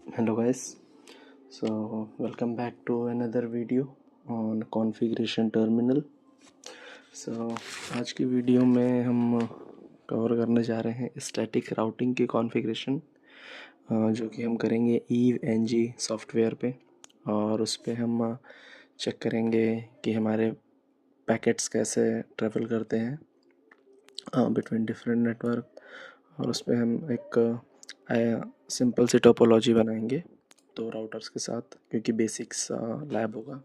Hello guys, so welcome back to another video on configuration terminal. आज की video में हम कवर करने जा रहे हैं स्टैटिक राउटिंग की कॉन्फ़िगरेशन, जो कि हम करेंगे ईव एनजी सॉफ्टवेयर पे, और उस पर हम चेक करेंगे कि हमारे पैकेट्स कैसे ट्रैवल करते हैं बिटवीन डिफरेंट नेटवर्क, और उस पर हम एक सिंपल सी टोपोलॉजी बनाएंगे दो राउटर्स के साथ, क्योंकि बेसिक्स लैब होगा।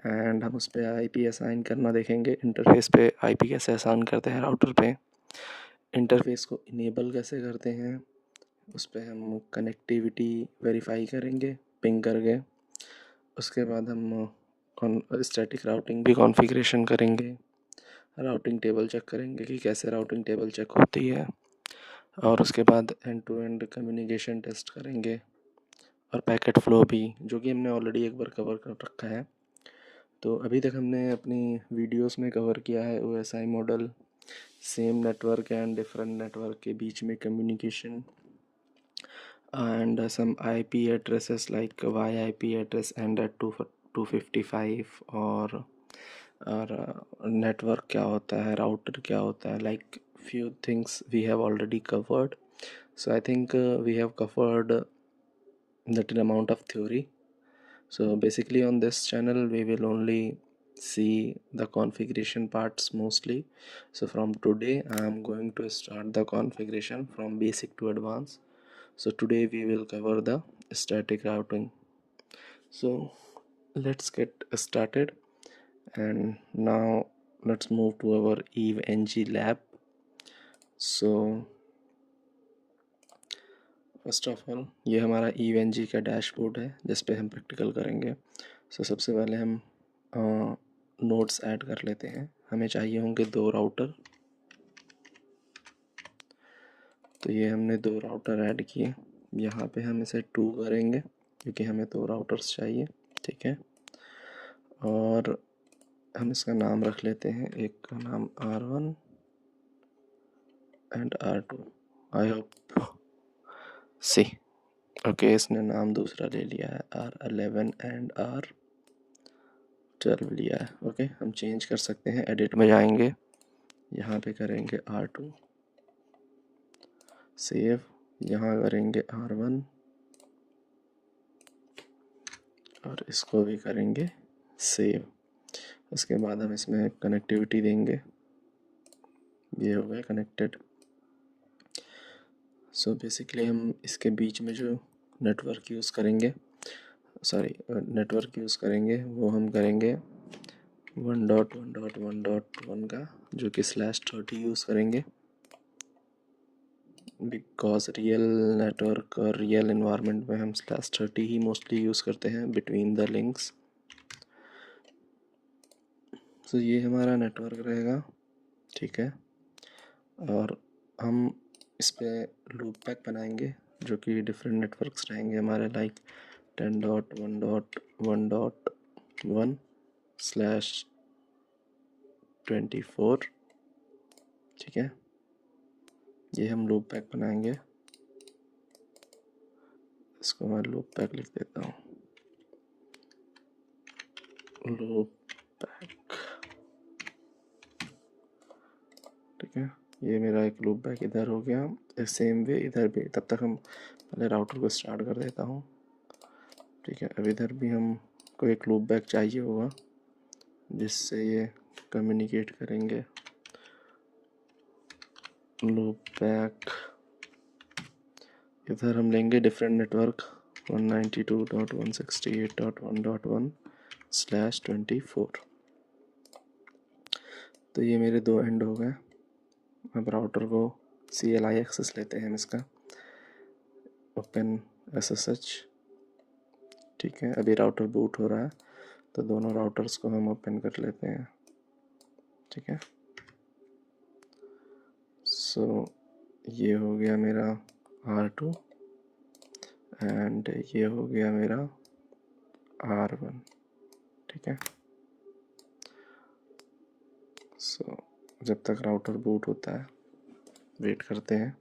एंड हम उस पर आईपी असाइन करना देखेंगे, इंटरफेस पे आईपी कैसे असाइन करते हैं राउटर पे, इंटरफेस को इनेबल कैसे करते हैं, उस पर हम कनेक्टिविटी वेरीफाई करेंगे पिंग करके। उसके बाद हम स्टैटिक राउटिंग भी कॉन्फ़िगरेशन करेंगे, राउटिंग टेबल चेक करेंगे कि कैसे राउटिंग टेबल चेक होती है, और उसके बाद end to end communication test करेंगे, और पैकेट फ़्लो भी, जो कि हमने ऑलरेडी एक बार कवर कर रखा है। तो अभी तक हमने अपनी वीडियोस में कवर किया है OSI model, same network and different network के बीच में communication, and some IP addresses like Y IP address and eight 255, और नेटवर्क क्या होता है, राउटर क्या होता है, like few things we have already covered. So I think we have covered that amount of theory. So basically on this channel we will only see the configuration parts mostly. So from today I am going to start the configuration from basic to advanced. So today we will cover the static routing. So let's get started, and now let's move to our eve ng lab. So first of all ये हमारा ewe NG का dashboard है जिस पे हम practical करेंगे। सबसे पहले हम नोड्स ऐड कर लेते हैं। हमें चाहिए होंगे 2 राउटर, तो ये हमने 2 राउटर ऐड किए। यहाँ पे हम इसे 2 करेंगे क्योंकि हमें 2 राउटर्स चाहिए, ठीक है। और हम इसका नाम रख लेते हैं, एक का नाम R1 and R2। I hope see okay, इसने नाम दूसरा ले लिया है, R11 एंड R12 लिया है। ओके, हम चेंज कर सकते हैं, एडिट में जाएंगे, यहाँ पे करेंगे R2, सेव, यहाँ करेंगे R1 और इसको भी करेंगे सेव। उसके बाद हम इसमें कनेक्टिविटी देंगे, ये हो गया कनेक्टेड। सो बेसिकली हम इसके बीच में जो नेटवर्क यूज़ करेंगे वो हम करेंगे 1.1.1.1 का, जो कि /30 यूज़ करेंगे, बिकॉज रियल नेटवर्क और रियल इन्वायरमेंट में हम /30 ही मोस्टली यूज़ करते हैं बिटवीन द लिंक्स। तो ये हमारा नेटवर्क रहेगा, ठीक है। और हम इस पर लूप पैक बनाएंगे जो कि डिफरेंट नेटवर्क्स रहेंगे हमारे, लाइक 10.1.1.1/24, ठीक है। ये हम लूप पैक बनाएंगे, इसको मैं लूप पैक लिख देता हूँ, लूप पैक, ठीक है। ये मेरा एक लूप पैक इधर हो गया। सेम वे इधर भी, तब तक हम पहले राउटर को स्टार्ट कर देता हूँ, ठीक है। अब इधर भी हम को एक लूप बैक चाहिए होगा जिससे ये कम्युनिकेट करेंगे। लूप बैक इधर हम लेंगे डिफरेंट नेटवर्क 192.168.1.1/24। तो ये मेरे 2 एंड हो गए। अब राउटर को CLI एक्सेस लेते हैं हम इसका, ओपन SSH, ठीक है। अभी राउटर बूट हो रहा है तो दोनों राउटर्स को हम ओपन कर लेते हैं, ठीक है। सो ये हो गया मेरा R2 एंड ये हो गया मेरा R1, ठीक है। सो जब तक राउटर बूट होता है वेट करते हैं।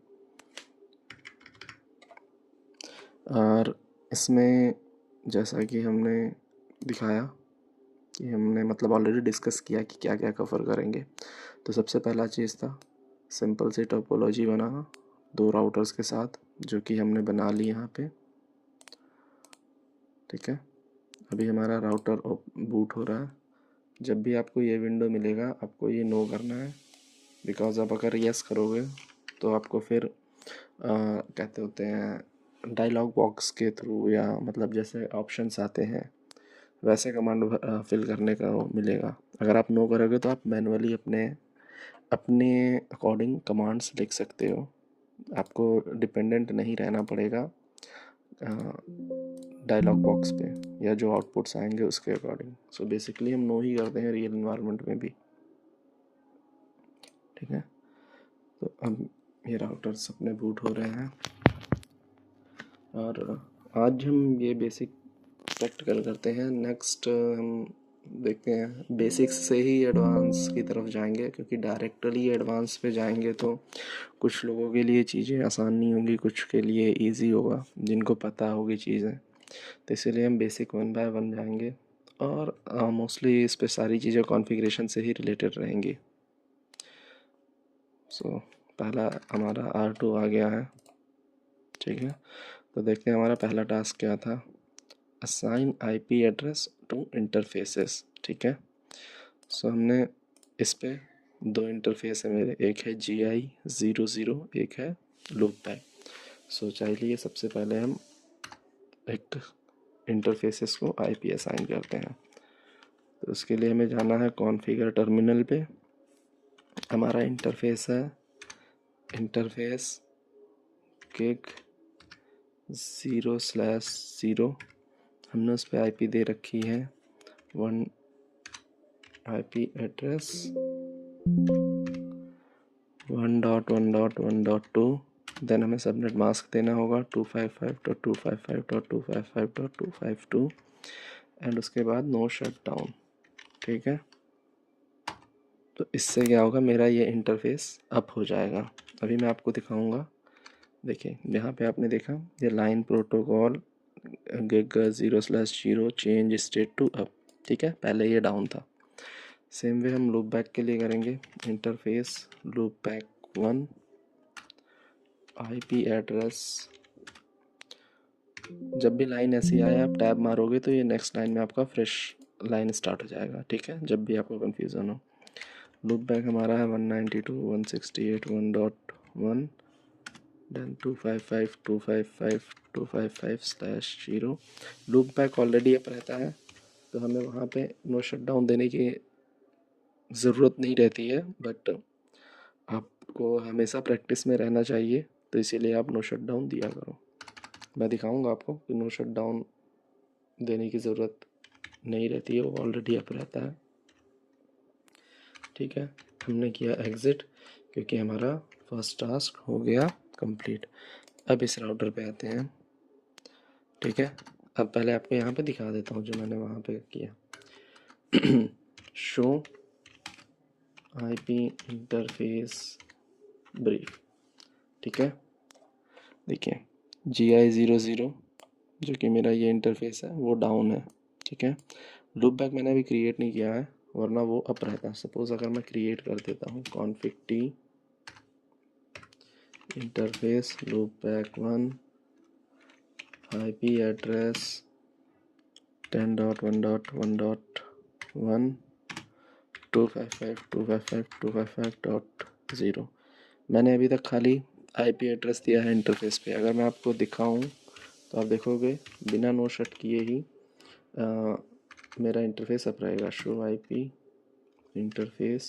और इसमें जैसा कि हमने दिखाया कि हमने मतलब ऑलरेडी डिस्कस किया कि क्या क्या कवर करेंगे। तो सबसे पहला चीज़ था सिंपल सी टोपोलॉजी बनाना 2 राउटर्स के साथ, जो कि हमने बना ली यहाँ पे। ठीक है, अभी हमारा राउटर बूट हो रहा है। जब भी आपको ये विंडो मिलेगा आपको ये नो करना है, बिकॉज आप अगर यस करोगे तो आपको फिर कहते होते हैं डायलॉग बॉक्स के थ्रू, या मतलब जैसे ऑप्शंस आते हैं वैसे कमांड फिल करने का वो मिलेगा। अगर आप नो करोगे तो आप मैनुअली अपने अपने अकॉर्डिंग कमांड्स लिख सकते हो, आपको डिपेंडेंट नहीं रहना पड़ेगा डायलॉग बॉक्स पे या जो आउटपुट्स आएंगे उसके अकॉर्डिंग। सो बेसिकली हम नो ही करते हैं रियल इन्वायरमेंट में भी। ठीक है, तो अब ये राउटर्स अपने बूट हो रहे हैं और आज हम ये बेसिक प्रैक्टिकल करते हैं। नेक्स्ट हम देखते हैं बेसिक्स से ही एडवांस की तरफ जाएंगे, क्योंकि डायरेक्टली एडवांस पे जाएंगे तो कुछ लोगों के लिए चीज़ें आसान नहीं होंगी, कुछ के लिए इजी होगा जिनको पता होगी चीज़ें। तो इसीलिए हम बेसिक 1 बाय 1 जाएंगे और मोस्टली इस पे सारी चीज़ें कॉन्फ़िगरेशन से ही रिलेटेड रहेंगी। सो पहला हमारा R2 आ गया है। ठीक है, तो देखते हैं हमारा पहला टास्क क्या था, assign IP address to interfaces. ठीक है, सो हमने इस पे 2 इंटरफेस है मेरे, एक है GI00, एक है लूपबैक। सो चलिए सबसे पहले हम एक इंटरफेसेस को IP असाइन करते हैं। तो उसके लिए हमें जाना है कॉन्फ़िगर टर्मिनल पे। हमारा इंटरफेस है इंटरफेस किक 0/0। हमने उस पर IP दे रखी है 1 IP एड्रेस 1.1.1.2। देन हमें सबनेट मास्क देना होगा 255.255.255.252 एंड उसके बाद नो शट डाउन। ठीक है, तो इससे क्या होगा, मेरा ये इंटरफेस अप हो जाएगा। अभी मैं आपको दिखाऊंगा। देखिए यहाँ पे आपने देखा ये line protocol gig 0/0 change state to up. ठीक है, पहले ये डाउन था। सेम वे हम लूप बैक के लिए करेंगे, interface loop back 1 IP address. जब भी लाइन ऐसी आए आप टैब मारोगे तो ये नेक्स्ट लाइन में आपका फ्रेश लाइन स्टार्ट हो जाएगा। ठीक है, जब भी आपको कन्फ्यूज़न हो। लूप बैक हमारा है 192.168.1.1 then 255.255.255/0। Loop back already up रहता है तो हमें वहाँ पे नो शट डाउन देने की ज़रूरत नहीं रहती है, बट आपको हमेशा प्रैक्टिस में रहना चाहिए, तो इसीलिए आप नो शट डाउन दिया करो। मैं दिखाऊंगा आपको कि नो शट डाउन देने की ज़रूरत नहीं रहती है, वो ऑलरेडी अप रहता है। ठीक है, हमने किया एग्ज़िट क्योंकि हमारा फर्स्ट टास्क हो गया कंप्लीट। अब इस राउटर पे आते हैं। ठीक है, अब पहले आपको यहाँ पे दिखा देता हूँ जो मैंने वहाँ पे किया। Show IP interface brief. ठीक है, देखिए GI00 जो कि मेरा ये इंटरफेस है वो डाउन है। ठीक है, लूप बैक मैंने अभी क्रिएट नहीं किया है वरना वो अप रहता। सपोज अगर मैं क्रिएट कर देता हूँ config t interface loop back 1 IP address 10.1.1.1 255.255.255.0। मैंने अभी तक खाली IP एड्रेस दिया है इंटरफेस पे। अगर मैं आपको दिखाऊं तो आप देखोगे बिना नो शट किए ही मेरा इंटरफेस अप रहेगा। Show IP interface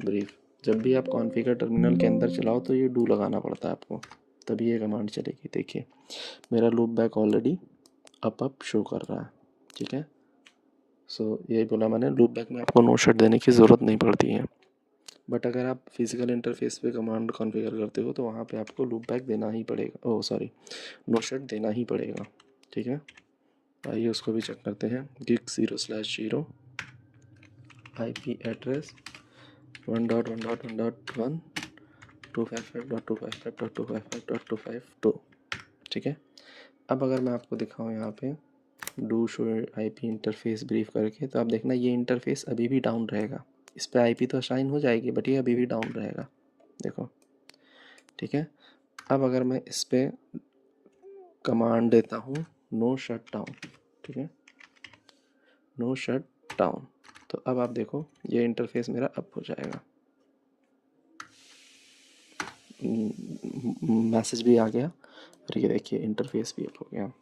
brief. जब भी आप कॉन्फ़िगर टर्मिनल के अंदर चलाओ तो ये डू लगाना पड़ता है आपको, तभी ये कमांड चलेगी। देखिए मेरा loop back already up show कर रहा है। ठीक है, सो यही बोला मैंने, लूप बैक में आपको नो शट देने की ज़रूरत नहीं पड़ती है, बट अगर आप फिजिकल इंटरफेस पे कमांड कॉन्फ़िगर करते हो तो वहाँ पे आपको लूप बैक देना ही पड़ेगा, ओह सॉरी नो शट देना ही पड़ेगा। ठीक है, आइए उसको भी चेक करते हैं। Gig 0/0 IP address 1.1.1.1 255.255.255.252। ठीक है, अब अगर मैं आपको दिखाऊं यहाँ पे do show IP interface brief करके, तो आप देखना ये इंटरफेस अभी भी डाउन रहेगा। इस पर आईपी तो असाइन हो जाएगी बट ये अभी भी डाउन रहेगा, देखो, ठीक है। अब अगर मैं इस पर कमांड देता हूँ नो शट डाउन, ठीक है, नो शट डाउन, तो अब आप देखो ये इंटरफेस मेरा अप हो जाएगा, मैसेज भी आ गया और ये देखिए इंटरफेस भी अप हो गया।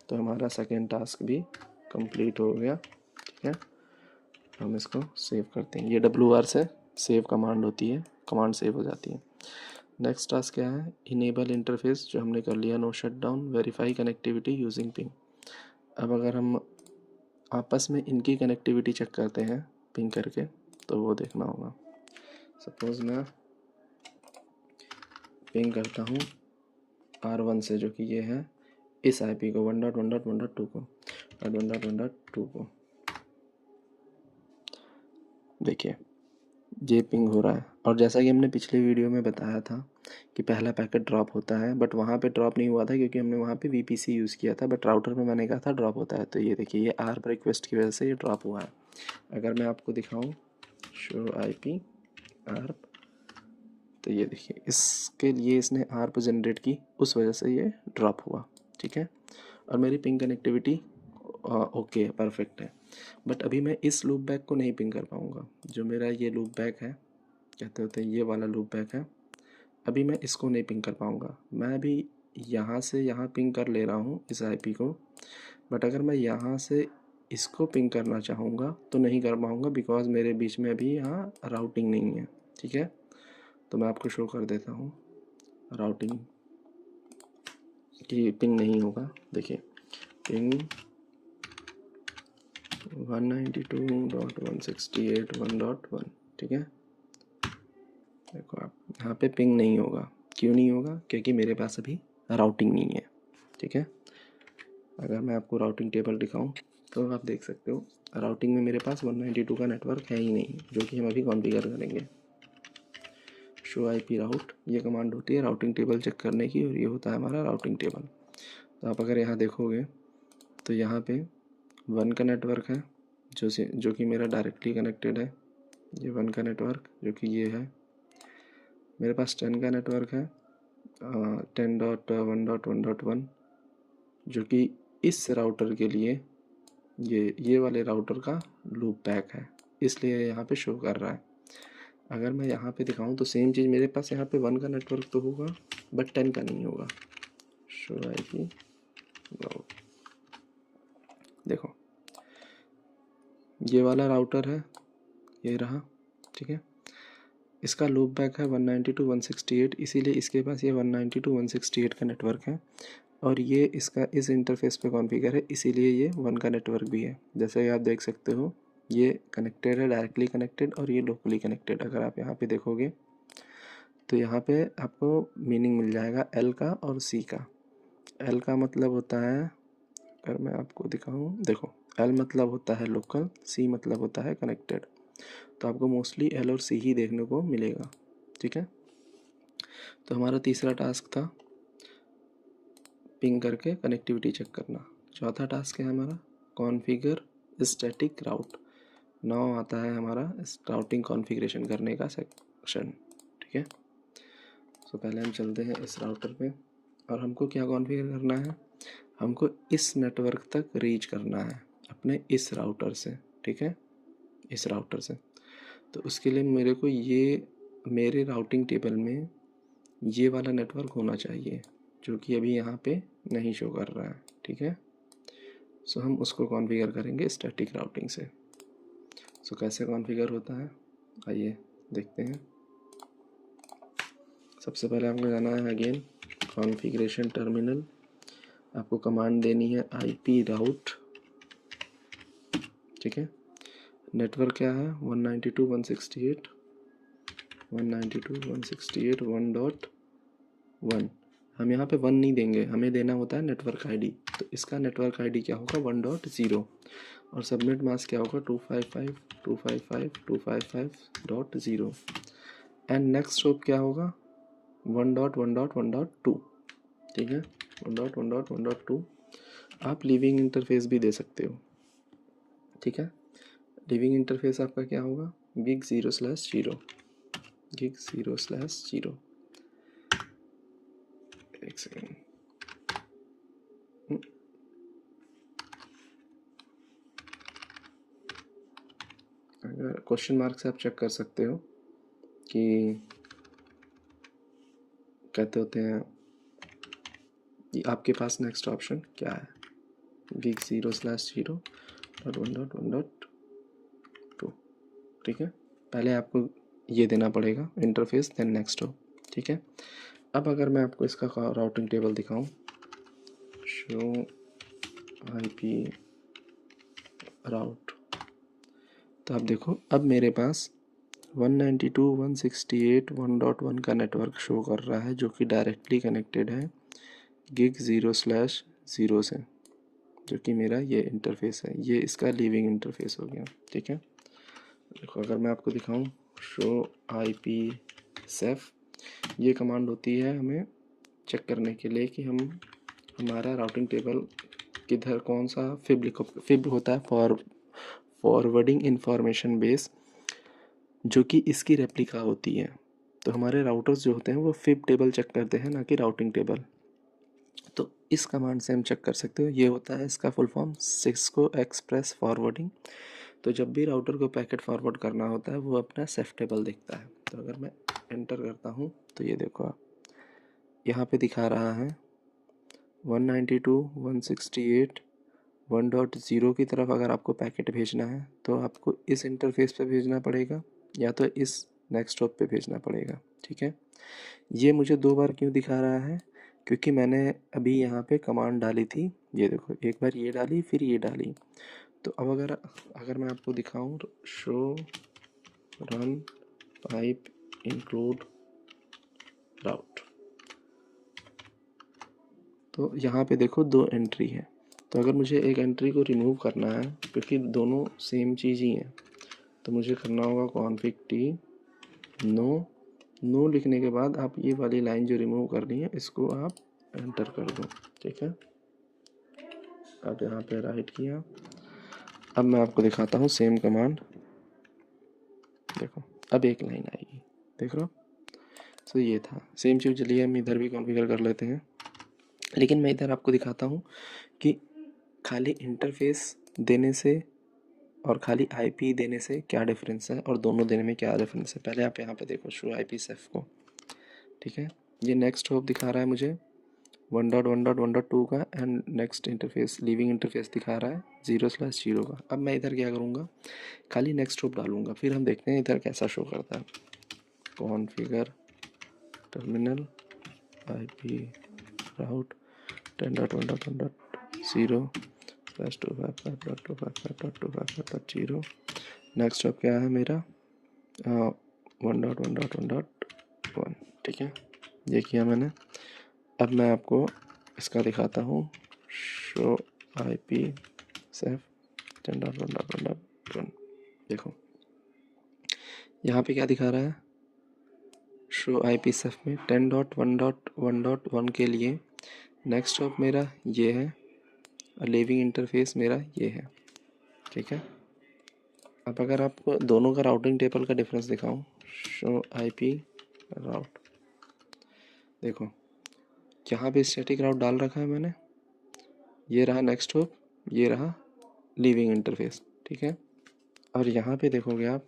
तो हमारा सेकेंड टास्क भी कंप्लीट हो गया, ठीक है। हम इसको सेव करते हैं, ये WR से सेव कमांड होती है, कमांड सेव हो जाती है। नेक्स्ट टास्क क्या है, इनेबल इंटरफेस, जो हमने कर लिया no shutdown, verify connectivity using ping. अब अगर हम आपस में इनकी कनेक्टिविटी चेक करते हैं पिंग करके, तो वो देखना होगा। सपोज मैं पिंग करता हूँ R1 से, जो कि ये है इस IP को 1.1.1.2 को, 1.1.1.2 को, देखिए ये पिंग हो रहा है। और जैसा कि हमने पिछले वीडियो में बताया था कि पहला पैकेट ड्रॉप होता है, बट वहाँ पे ड्रॉप नहीं हुआ था क्योंकि हमने वहाँ पे VPC यूज़ किया था, बट राउटर में मैंने कहा था ड्रॉप होता है। तो ये देखिए ये ARP रिक्वेस्ट की वजह से ये ड्रॉप हुआ है। अगर मैं आपको दिखाऊँ शो IP ARP, तो ये देखिए इसके लिए इसने ARP जनरेट की, उस वजह से ये ड्रॉप हुआ, ठीक है। और मेरी पिंग कनेक्टिविटी ओके परफेक्ट है। बट अभी मैं इस लूप बैक को नहीं पिंग कर पाऊँगा, जो मेरा ये लूप बैक है, कहते होते हैं ये वाला लूप बैक है, अभी मैं इसको नहीं पिंग कर पाऊँगा। मैं अभी यहाँ से यहाँ पिंग कर ले रहा हूँ इस IP को, बट अगर मैं यहाँ से इसको पिंग करना चाहूँगा तो नहीं कर पाऊँगा, बिकॉज मेरे बीच में अभी यहाँ राउटिंग नहीं है, ठीक है। तो मैं आपको शो कर देता हूँ राउटिंग की पिंग नहीं होगा, देखिए पिंग 192.168.1.1, ठीक है। देखो आप यहाँ पे पिंग नहीं होगा, क्यों नहीं होगा, क्योंकि मेरे पास अभी राउटिंग नहीं है, ठीक है। अगर मैं आपको राउटिंग टेबल दिखाऊं तो आप देख सकते हो राउटिंग में मेरे पास 192 का नेटवर्क है ही नहीं, जो कि हम अभी कॉन्फ़िगर करेंगे। शो IP राउट, ये कमांड होती है राउटिंग टेबल चेक करने की, और ये होता है हमारा राउटिंग टेबल। तो आप अगर यहाँ देखोगे तो यहाँ पे 1 का नेटवर्क है, जो कि मेरा डायरेक्टली कनेक्टेड है, ये 1 का नेटवर्क जो कि ये है। मेरे पास 10 का नेटवर्क है, 10.1.1.1, जो कि इस राउटर के लिए ये वाले राउटर का लूप बैक है, इसलिए यहाँ पे शो कर रहा है। अगर मैं यहाँ पे दिखाऊं तो सेम चीज़ मेरे पास यहाँ पे 1 का नेटवर्क तो होगा बट 10 का नहीं होगा। शो IP राउट, देखो ये वाला राउटर है, ये रहा, ठीक है। इसका लूप बैक है 192.168, इसीलिए इसके पास ये 192.168 का नेटवर्क है, और ये इसका इस इंटरफेस पे कॉन्फ़िगर है, इसीलिए ये 1 का नेटवर्क भी है। जैसे कि आप देख सकते हो ये कनेक्टेड है, डायरेक्टली कनेक्टेड, और ये लोकली कनेक्टेड। अगर आप यहाँ पे देखोगे तो यहाँ पे आपको मीनिंग मिल जाएगा L का और C का। L का मतलब होता है, अगर मैं आपको दिखाऊँ, देखो L मतलब होता है लोकल, C मतलब होता है कनेक्टेड। तो आपको मोस्टली L और C ही देखने को मिलेगा, ठीक है। तो हमारा तीसरा टास्क था पिंग करके कनेक्टिविटी चेक करना। चौथा टास्क है हमारा कॉन्फ़िगर स्टैटिक राउट। 9 आता है हमारा इस राउटिंग कॉन्फ़िगरेशन करने का सेक्शन, ठीक है। तो पहले हम चलते हैं इस राउटर पे, और हमको क्या कॉन्फ़िगर करना है, हमको इस नेटवर्क तक रीच करना है अपने इस राउटर से, ठीक है, इस राउटर से। तो उसके लिए मेरे को ये मेरे राउटिंग टेबल में ये वाला नेटवर्क होना चाहिए, जो कि अभी यहाँ पे नहीं शो कर रहा है, ठीक है। सो हम उसको कॉन्फ़िगर करेंगे स्टैटिक राउटिंग से। सो कैसे कॉन्फ़िगर होता है, आइए देखते हैं। सबसे पहले आपको जाना है अगेन कॉन्फ़िगरेशन टर्मिनल, आपको कमांड देनी है IP राउट, ठीक है। नेटवर्क क्या है 192.168.1.1, हम यहाँ पे 1 नहीं देंगे, हमें देना होता है नेटवर्क ID। तो इसका नेटवर्क ID क्या होगा 1.0, और सबमिट मास्क क्या होगा 255.255.255.0, एंड नेक्स्ट होप क्या होगा 1.1.1.2, ठीक है, 1.1.1.2। आप लीविंग इंटरफेस भी दे सकते हो, ठीक है। लीविंग इंटरफेस आपका क्या होगा, gig 0/0, gig 0/0। एक सेकेंड, अगर क्वेश्चन मार्क से आप चेक कर सकते हो कि कहते होते हैं कि आपके पास नेक्स्ट ऑप्शन क्या है, gig 0/0.1.1.2, ठीक है। पहले आपको ये देना पड़ेगा इंटरफेस, देन नेक्स्ट हो, ठीक है। अब अगर मैं आपको इसका राउटिंग टेबल दिखाऊं, शो IP राउट, तो आप देखो अब मेरे पास 192.168.1.1 का नेटवर्क शो कर रहा है, जो कि डायरेक्टली कनेक्टेड है gig 0/0 से, जो कि मेरा ये इंटरफेस है, ये इसका लीविंग इंटरफेस हो गया, ठीक है। देखो अगर मैं आपको दिखाऊं, शो IP सेफ, ये कमांड होती है हमें चेक करने के लिए कि हमारा राउटिंग टेबल किधर, कौन सा फिब होता है, फॉरवर्डिंग इंफॉर्मेशन बेस, जो कि इसकी रेप्लिका होती है। तो हमारे राउटर्स जो होते हैं वो फिब टेबल चेक करते हैं, ना कि राउटिंग टेबल। तो इस कमांड से हम चेक कर सकते हो, ये होता है इसका full form, Cisco express forwarding. तो जब भी राउटर को पैकेट फॉरवर्ड करना होता है वो अपना सेफ टेबल देखता है। तो अगर मैं एंटर करता हूँ तो ये देखो आप, यहाँ पे दिखा रहा है 192.168.1.0 की तरफ अगर आपको पैकेट भेजना है तो आपको इस इंटरफेस पे भेजना पड़ेगा, या तो इस नेक्स्ट हॉप पे भेजना पड़ेगा, ठीक है। ये मुझे 2 बार क्यों दिखा रहा है, क्योंकि मैंने अभी यहाँ पे कमांड डाली थी, ये देखो, एक बार ये डाली फिर ये डाली। तो अब अगर मैं आपको दिखाऊं, शो रन पाइप इंक्लूड राउट, तो यहाँ पे देखो 2 एंट्री है। तो अगर मुझे एक एंट्री को रिमूव करना है, क्योंकि दोनों सेम चीज़ ही है, तो मुझे करना होगा config t नो लिखने के बाद आप ये वाली लाइन जो रिमूव करनी है इसको आप एंटर कर दो, ठीक है। अब यहाँ पे राइट किया। अब मैं आपको दिखाता हूँ सेम कमांड, देखो अब एक लाइन आएगी, देख रहे हो। तो ये था सेम चीज़, चलिए हम इधर भी कॉन्फ़िगर कर लेते हैं। लेकिन मैं इधर आपको दिखाता हूँ कि खाली इंटरफेस देने से और खाली IP देने से क्या डिफरेंस है, और दोनों देने में क्या डिफरेंस है। पहले आप यहाँ पे देखो शो IP सेफ को, ठीक है। ये नेक्स्ट होप दिखा रहा है मुझे 1.1.1.2 का, and next interface leaving interface दिखा रहा है 0/0 का। अब मैं इधर क्या करूँगा, खाली नेक्स्ट होप डालूंगा, फिर हम देखते हैं इधर कैसा शो करता है। कॉन्फ़िगर टर्मिनल IP राउट 10.1.1.0/255.255.255.0। नेक्स्ट अब क्या है मेरा 1.1.1.1, ठीक है, ये किया मैंने। अब मैं आपको इसका दिखाता हूँ, शो IP सेफ 10.1.1.1। देखो यहाँ पे क्या दिखा रहा है, शो IP सेफ में 10.1.1.1 के लिए नेक्स्ट हॉप मेरा ये है और लीविंग इंटरफेस मेरा ये है, ठीक है। अब अगर आपको दोनों का राउटिंग टेबल का डिफरेंस दिखाऊं, शो IP राउट, देखो यहाँ पे स्टैटिक राउट डाल रखा है मैंने, ये रहा नेक्स्ट हॉप, ये रहा लीविंग इंटरफेस, ठीक है। और यहाँ पे देखोगे आप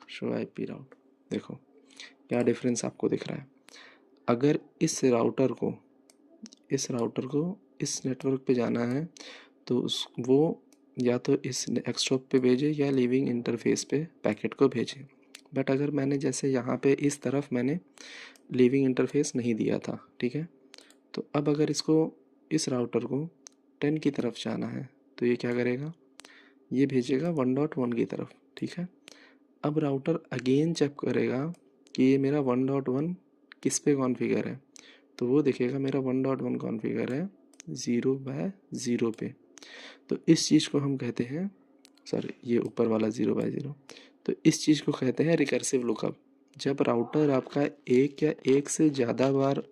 शो IP राउट, देखो क्या डिफरेंस आपको दिख रहा है। अगर इस राउटर को इस नेटवर्क पे जाना है तो वो या तो इस एक्सटॉप पे भेजे या लीविंग इंटरफेस पे पैकेट को भेजे। बट अगर मैंने जैसे यहाँ पे इस तरफ मैंने लीविंग इंटरफेस नहीं दिया था, ठीक है। तो अब अगर इसको इस राउटर को 10 की तरफ जाना है तो ये क्या करेगा, ये भेजेगा 1.1 की तरफ, ठीक है। अब राउटर अगेन चेक करेगा कि ये मेरा 1.1 किस पे कॉन्फ़िगर है, तो वो देखेगा मेरा 1.1 कॉन्फ़िगर है 0/0 पे। तो इस चीज़ को हम कहते हैं, सॉरी ये ऊपर वाला 0/0, तो इस चीज़ को कहते हैं रिकर्सिव लुकअप। जब राउटर आपका एक या एक से ज़्यादा बार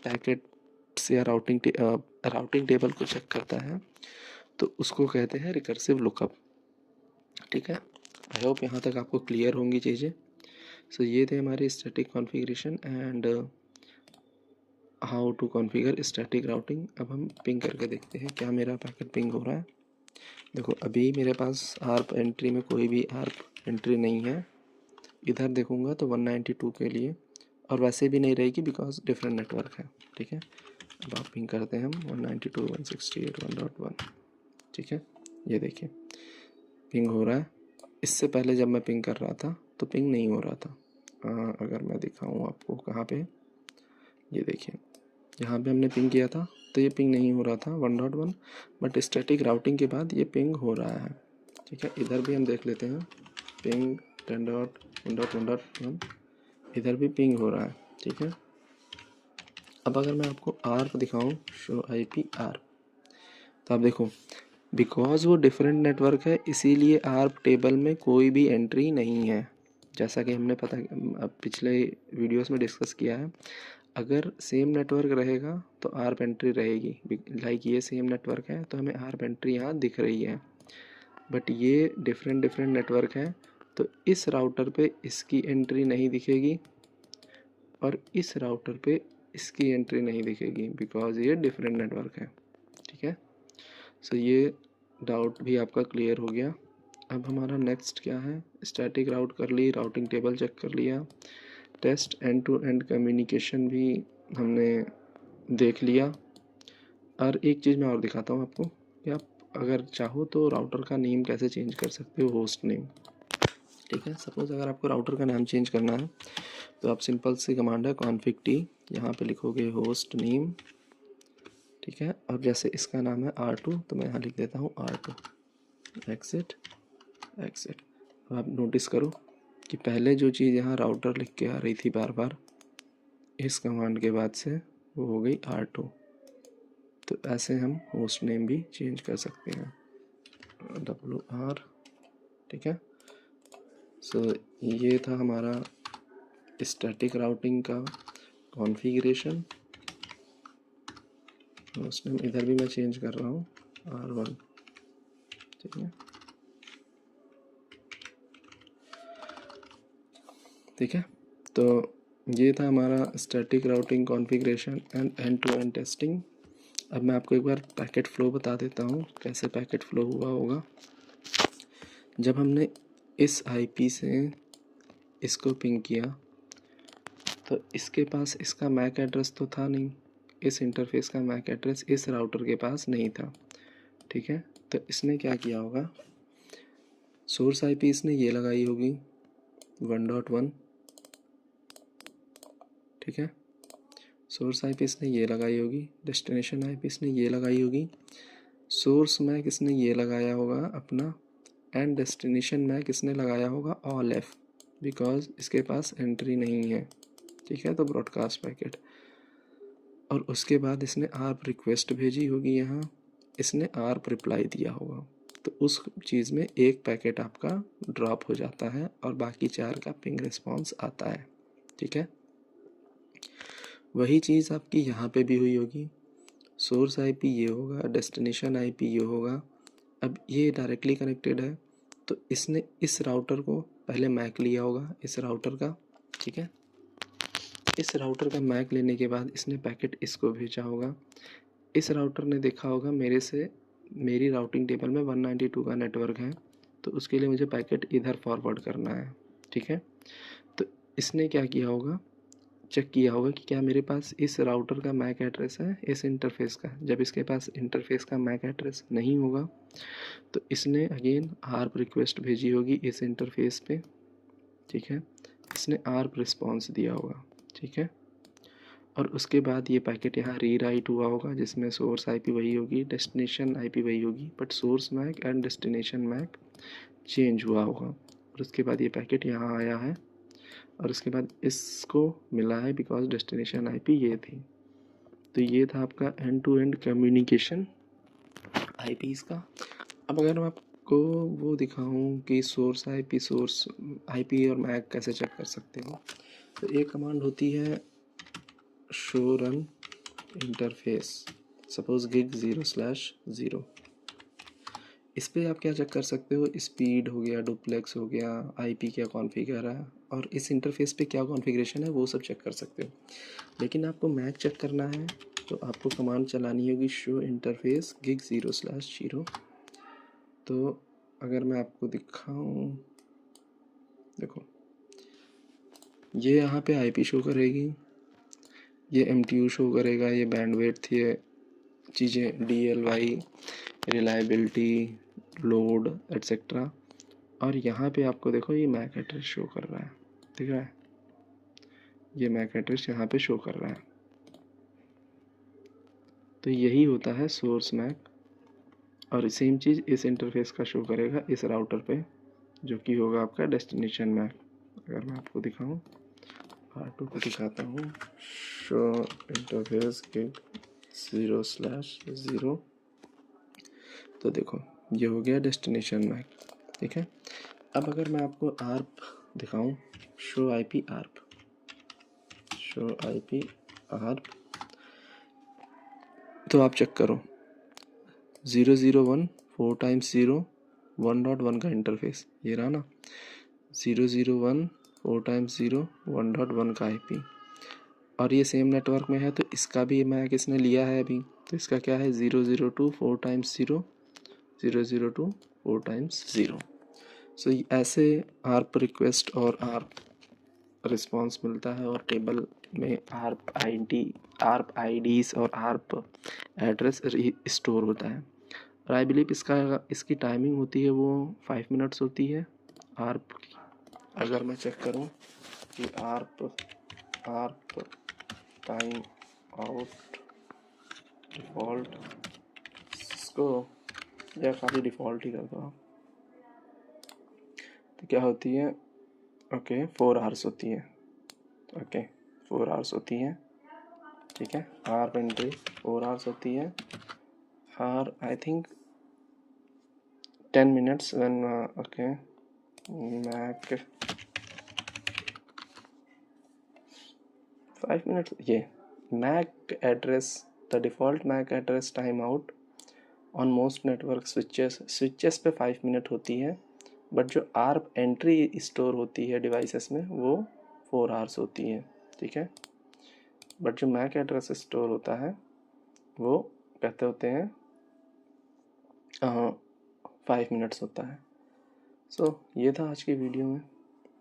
पैकेट्स या राउटिंग टेबल को चेक करता है, तो उसको कहते हैं रिकर्सिव लुकअप। ठीक है, आई होप यहाँ तक आपको क्लियर होंगी चीज़ें। सो ये थे हमारे static configuration and how to configure static routing. अब हम पिंग करके देखते हैं क्या मेरा पैकेट पिंग हो रहा है। देखो अभी मेरे पास आर्प एंट्री में कोई भी आर्प एंट्री नहीं है। इधर देखूंगा तो 192 के लिए, और वैसे भी नहीं रहेगी बिकॉज डिफरेंट नेटवर्क है। ठीक है, अब आप पिंग करते हैं हम 192.168.1.1। ठीक है, ये देखिए पिंग हो रहा है। इससे पहले जब मैं पिंग कर रहा था तो पिंग नहीं हो रहा था। अगर मैं दिखाऊं आपको कहाँ पे, ये देखिए यहाँ पे हमने पिंग किया था तो ये पिंग नहीं हो रहा था 1.1, बट स्टैटिक राउटिंग के बाद ये पिंग हो रहा है। ठीक है, इधर भी हम देख लेते हैं पिंग 10.1.1.1, इधर भी पिंग हो रहा है। ठीक है, अब अगर मैं आपको आर्प दिखाऊं, शो IP आर्प, तो आप देखो बिकॉज वो डिफरेंट नेटवर्क है इसीलिए आर्प टेबल में कोई भी एंट्री नहीं है। जैसा कि हमने पिछले वीडियोस में डिस्कस किया है, अगर सेम नेटवर्क रहेगा तो आर्प एंट्री रहेगी। लाइक ये सेम नेटवर्क है तो हमें आर्प एंट्री यहाँ दिख रही है, बट ये डिफरेंट नेटवर्क है तो इस राउटर पे इसकी एंट्री नहीं दिखेगी और इस राउटर पे इसकी एंट्री नहीं दिखेगी बिकॉज ये डिफरेंट नेटवर्क है। ठीक है, सो ये डाउट भी आपका क्लियर हो गया। अब हमारा नेक्स्ट क्या है, स्टैटिक राउट कर ली, राउटिंग टेबल चेक कर लिया, test end to end communication भी हमने देख लिया। और एक चीज़ मैं और दिखाता हूँ आपको कि आप अगर चाहो तो राउटर का नेम कैसे चेंज कर सकते हो, होस्ट नेम। ठीक है, सपोज़ अगर आपको राउटर का नाम चेंज करना है तो आप सिंपल सी कमांड है config t, यहाँ पे लिखोगे होस्ट नेम। ठीक है, और जैसे इसका नाम है R2 तो मैं यहाँ लिख देता हूँ R2, एग्जिट। अब आप नोटिस करो कि पहले जो चीज़ यहाँ राउटर लिख के आ रही थी बार बार, इस कमांड के बाद से वो हो गई R2। तो ऐसे हम होस्ट नेम भी चेंज कर सकते हैं, WR। ठीक है, सो ये था हमारा स्टैटिक राउटिंग का कॉन्फ़िगरेशन। होस्ट नेम इधर भी मैं चेंज कर रहा हूँ R1। ठीक है, ठीक है, तो ये था हमारा static routing configuration and end to end testing. अब मैं आपको एक बार पैकेट फ़्लो बता देता हूँ कैसे पैकेट फ़्लो हुआ होगा। जब हमने इस IP से इसको पिंग किया तो इसके पास इसका मैक एड्रेस तो था नहीं, इस इंटरफेस का मैक एड्रेस इस राउटर के पास नहीं था। ठीक है, तो इसने क्या किया होगा, सोर्स IP इसने ये लगाई होगी 1.1। ठीक है, सोर्स IP इसने ये लगाई होगी, डेस्टिनेशन IP इसने ये लगाई होगी, सोर्स मैक इसने ये लगाया होगा अपना, एंड डेस्टिनेशन मैक इसने लगाया होगा ऑल F बिकॉज इसके पास एंट्री नहीं है। ठीक है, तो ब्रॉडकास्ट पैकेट, और उसके बाद इसने आर्प रिक्वेस्ट भेजी होगी, यहाँ इसने आर्प रिप्लाई दिया होगा, तो उस चीज़ में एक पैकेट आपका ड्रॉप हो जाता है और बाकी 4 का पिंग रिस्पॉन्स आता है। ठीक है, वही चीज़ आपकी यहाँ पे भी हुई होगी, सोर्स IP ये होगा, डेस्टिनेशन IP ये होगा। अब ये डायरेक्टली कनेक्टेड है तो इसने इस राउटर को पहले मैक लिया होगा इस राउटर का। ठीक है, इस राउटर का मैक लेने के बाद इसने पैकेट इसको भेजा होगा, इस राउटर ने देखा होगा मेरी राउटिंग टेबल में 192 का नेटवर्क है तो उसके लिए मुझे पैकेट इधर फॉरवर्ड करना है। ठीक है, तो इसने क्या किया होगा, चेक किया होगा कि क्या मेरे पास इस राउटर का मैक एड्रेस है इस इंटरफेस का। जब इसके पास इंटरफेस का मैक एड्रेस नहीं होगा तो इसने अगेन आर्प रिक्वेस्ट भेजी होगी इस इंटरफेस पे। ठीक है, इसने आर्प रिस्पॉन्स दिया होगा। ठीक है, और उसके बाद ये पैकेट यहाँ रीराइट हुआ होगा जिसमें सोर्स IP वही होगी, डेस्टिनेशन IP वही होगी, but source MAC and destination MAC change हुआ होगा, और उसके बाद ये पैकेट यहाँ आया है और उसके बाद इसको मिला है बिकॉज डेस्टिनेशन IP ये थी। तो ये था आपका end to end communication IPs का। अब अगर मैं आपको वो दिखाऊं कि सोर्स IP और मैक कैसे चेक कर सकते हो, तो एक कमांड होती है show run interface suppose gig 0/0। इस पे आप क्या चेक कर सकते हो, स्पीड हो गया, डुप्लेक्स हो गया, आईपी क्या कॉन्फ़िगर है और इस इंटरफेस पे क्या कॉन्फ़िगरेशन है वो सब चेक कर सकते हो। लेकिन आपको मैक चेक करना है तो आपको कमांड चलानी होगी शो इंटरफेस गिग 0/0। तो अगर मैं आपको दिखाऊं, देखो ये यहाँ पे आईपी शो करेगी, ये एमटीयू शो करेगा, ये बैंडविड्थ, ये चीज़ें DLY, रिलायबिलिटी, लोड एट्सेट्रा। और यहाँ पे आपको देखो ये मैक एड्रेस शो कर रहा है, दिख रहा है, ये मैक एड्रेस यहाँ पे शो कर रहा है। तो यही होता है सोर्स मैक। और सेम चीज़ इस इंटरफेस का शो करेगा इस राउटर पे, जो कि होगा आपका डेस्टिनेशन मैक। अगर मैं आपको दिखाऊं, R2 को दिखाता हूँ, शो इंटरफेस गिग 0/0। तो देखो ये हो गया डेस्टिनेशन मैक, ठीक है। अब अगर मैं आपको आर्प दिखाऊं, show IP ARP, show IP ARP, तो आप चेक करो 001 4 टाइम्स 0 1.1 का इंटरफेस ये रहा ना, 001 4 टाइम्स 0 1.1 का IP। और ये सेम नेटवर्क में है तो इसका भी मैं किसने लिया है अभी, तो इसका क्या है 002 4 टाइम्स 0 002 4 टाइम्स 0। सो ऐसे आर्प रिक्वेस्ट और आर्प रिस्पॉन्स मिलता है और टेबल में आर्प आईडीज और आर्प एड्रेस स्टोर होता है। और आई बिलीव इसकी टाइमिंग होती है वो 5 मिनट्स होती है आर्प की। अगर मैं चेक करूं कि आर्प टाइम आउट डिफ़ॉल्ट, इसको या खाली डिफ़ॉल्ट ही कर दो तो क्या होती है, ओके 4 आवर्स होती है, ओके 4 आवर्स होती हैं, ठीक है। आर्प एंट्री 4 आवर्स होती है और I think 10 minutes when okay Mac 5 minutes. ये MAC address, the default MAC address time out on most network switches पे 5 मिनट होती है, बट जो आर्प एंट्री स्टोर होती है डिवाइसेस में वो 4 आवर्स होती है, ठीक है। बट जो मैक एड्रेस स्टोर होता है वो कहते होते हैं 5 मिनट्स होता है। सो ये था आज की वीडियो में।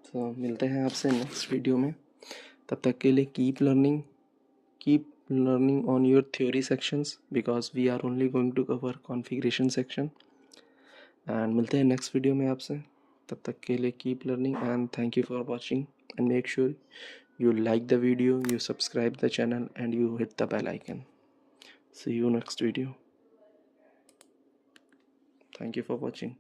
सो मिलते हैं आपसे नेक्स्ट वीडियो में, तब तक के लिए keep learning on your theory sections because we are only going to cover configuration section. And मिलते हैं नेक्स्ट वीडियो में आपसे, तब तक के लिए keep learning and thank you for watching and make sure you like the video, you subscribe the channel and you hit the bell icon. See you next video. Thank you for watching.